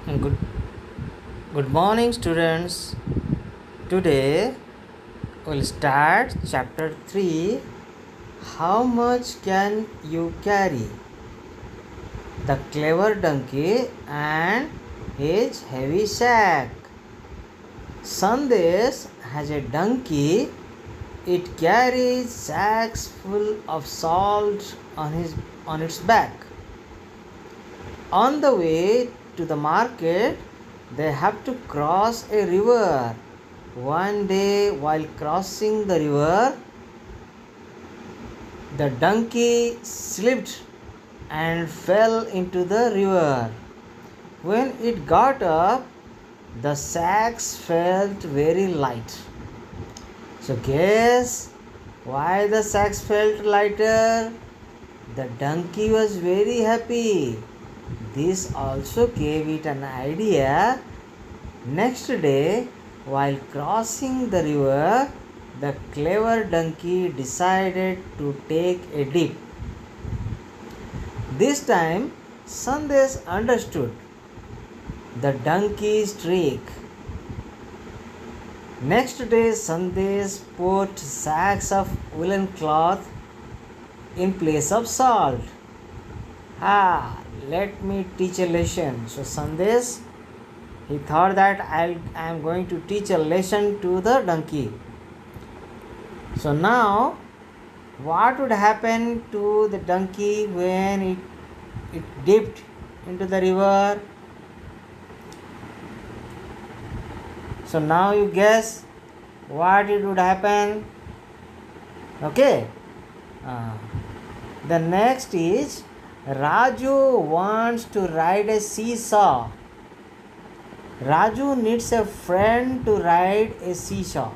Good, good morning, students. Today we'll start chapter 3. How much can you carry? The clever donkey and his heavy sack. Sandesh has a donkey. It carries sacks full of salt on its back. On the way to the market, they have to cross a river. One day, while crossing the river, the donkey slipped and fell into the river. When it got up, the sacks felt very light. So, guess why the sacks felt lighter? The donkey was very happy. This also gave it an idea. Next day, while crossing the river, the clever donkey decided to take a dip. This time, Sandesh understood the donkey's trick. Next day, Sandesh put sacks of woolen cloth in place of salt. Let me teach a lesson. So Sandesh, he thought that I am going to teach a lesson to the donkey. So now, what would happen to the donkey when it dipped into the river? So now you guess what it would happen. Okay. The next is Raju wants to ride a seesaw. Raju needs a friend to ride a seesaw.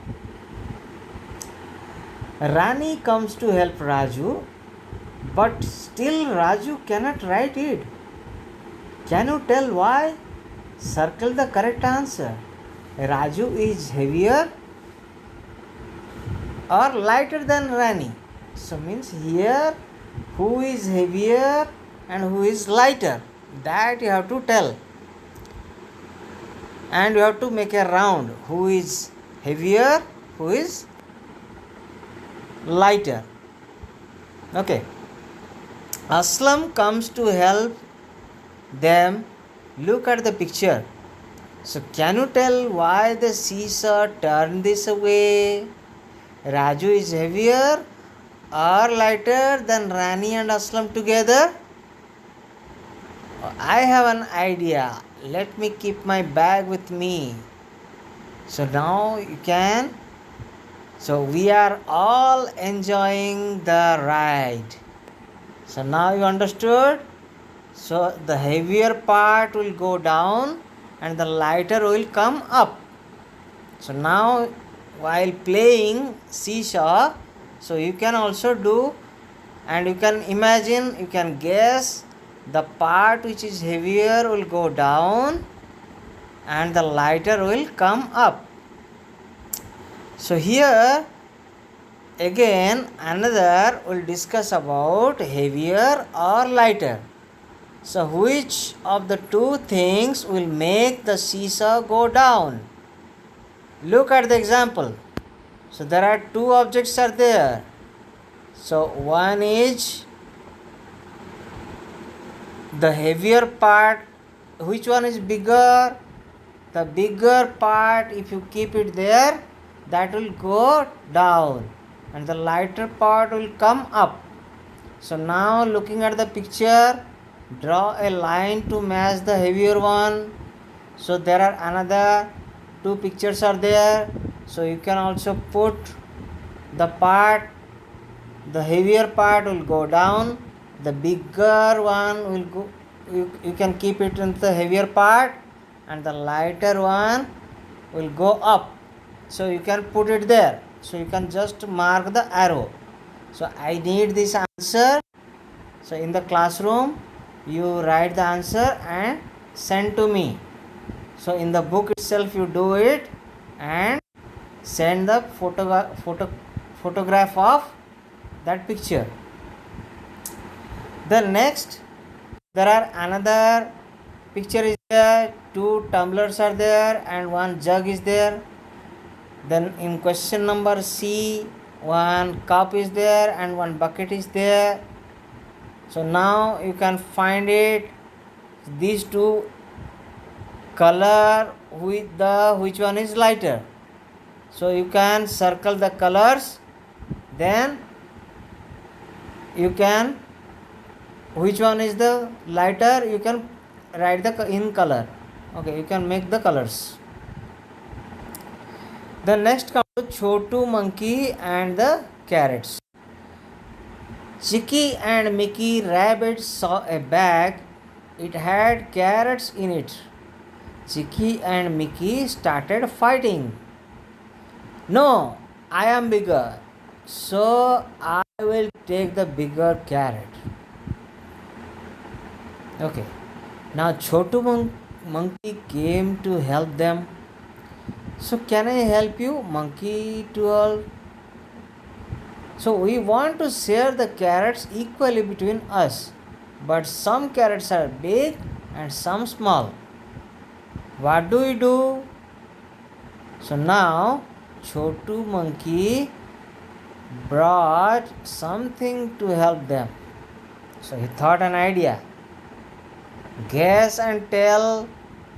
Rani comes to help Raju, but still Raju cannot ride it. Can you tell why? Circle the correct answer. Raju is heavier or lighter than Rani. So means here who is heavier and who is lighter, that you have to tell. And you have to make a round. Who is heavier, who is lighter. Okay. Aslam comes to help them. Look at the picture. So can you tell why the seesaw turned this way? Raju is heavier or lighter than Rani and Aslam together? I have an idea. Let me keep my bag with me. So now you can. So we are all enjoying the ride. So now you understood? So the heavier part will go down and the lighter will come up. So now while playing seesaw, so you can also do, and you can imagine, you can guess, the part which is heavier will go down and the lighter will come up. So here again another will discuss about heavier or lighter. So which of the two things will make the seesaw go down? Look at the example. So there are two objects are there. So one is the heavier part. Which one is bigger? The bigger part, if you keep it there, that will go down and the lighter part will come up. So now looking at the picture, draw a line to match the heavier one. So there are another two pictures are there. So you can also put the part, the heavier part will go down, the bigger one will go, you can keep it in the heavier part, and the lighter one will go up. So you can put it there. So you can just mark the arrow. So I need this answer. So in the classroom you write the answer and send to me. So in the book itself you do it and send the photograph of that picture. The next, there are another picture is there, two tumblers are there and one jug is there. Then in question number C, one cup is there and one bucket is there. So now you can find it, these two color with the which one is lighter. So you can circle the colors, then you can, which one is the lighter, you can write the in color. Okay, you can make the colors. The next comes to Chotu Monkey and the carrots. Chicky and Mickey Rabbit saw a bag. It had carrots in it. Chicky and Mickey started fighting. No, I am bigger, so I will take the bigger carrot. Okay, now Chotu Monkey came to help them. So can I help you, monkey to all? So we want to share the carrots equally between us, but some carrots are big and some small. What do we do? So now Chotu Monkey brought something to help them. So he thought an idea. Guess and tell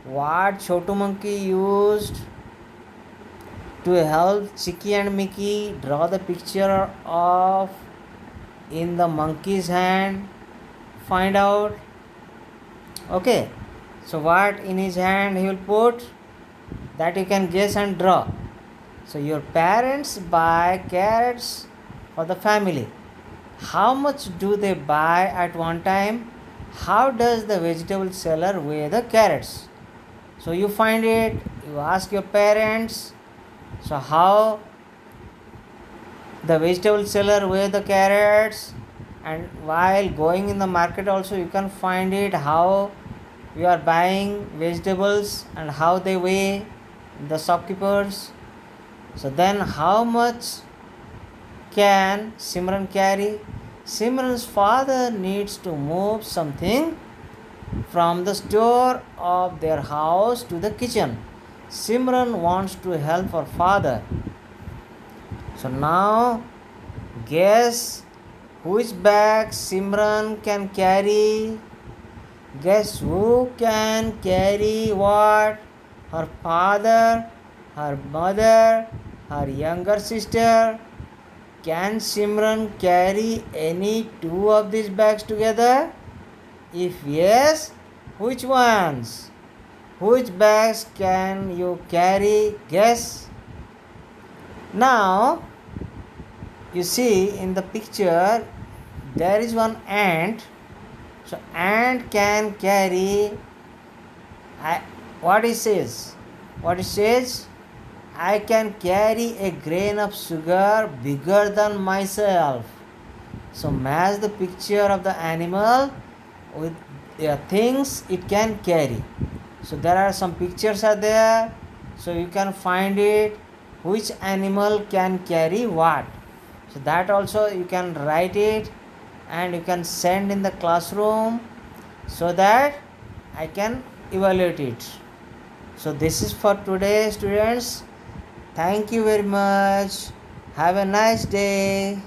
what Chotu Monkey used to help Chicky and Mickey draw the picture of in the monkey's hand. Find out. Okay, so what in his hand he will put, that you can guess and draw. So your parents buy carrots for the family. How much do they buy at one time? How does the vegetable seller weigh the carrots? So you find it, you ask your parents, so how the vegetable seller weigh the carrots, and while going in the market also you can find it, how you are buying vegetables and how they weigh the shopkeepers. So then how much can Simran carry? Simran's father needs to move something from the store of their house to the kitchen. Simran wants to help her father. So now guess which bag Simran can carry. Guess who can carry what? Her father, her mother, her younger sister. Can Simran carry any two of these bags together? If yes, which ones? Which bags can you carry? Guess. Now, you see in the picture, there is one ant. So, ant can carry, what it says? What it says? I can carry a grain of sugar bigger than myself. So, match the picture of the animal with the things it can carry. So there are some pictures are there, so you can find it, which animal can carry what. So that also you can write it and you can send in the classroom so that I can evaluate it. So this is for today, students. Thank you very much. Have a nice day.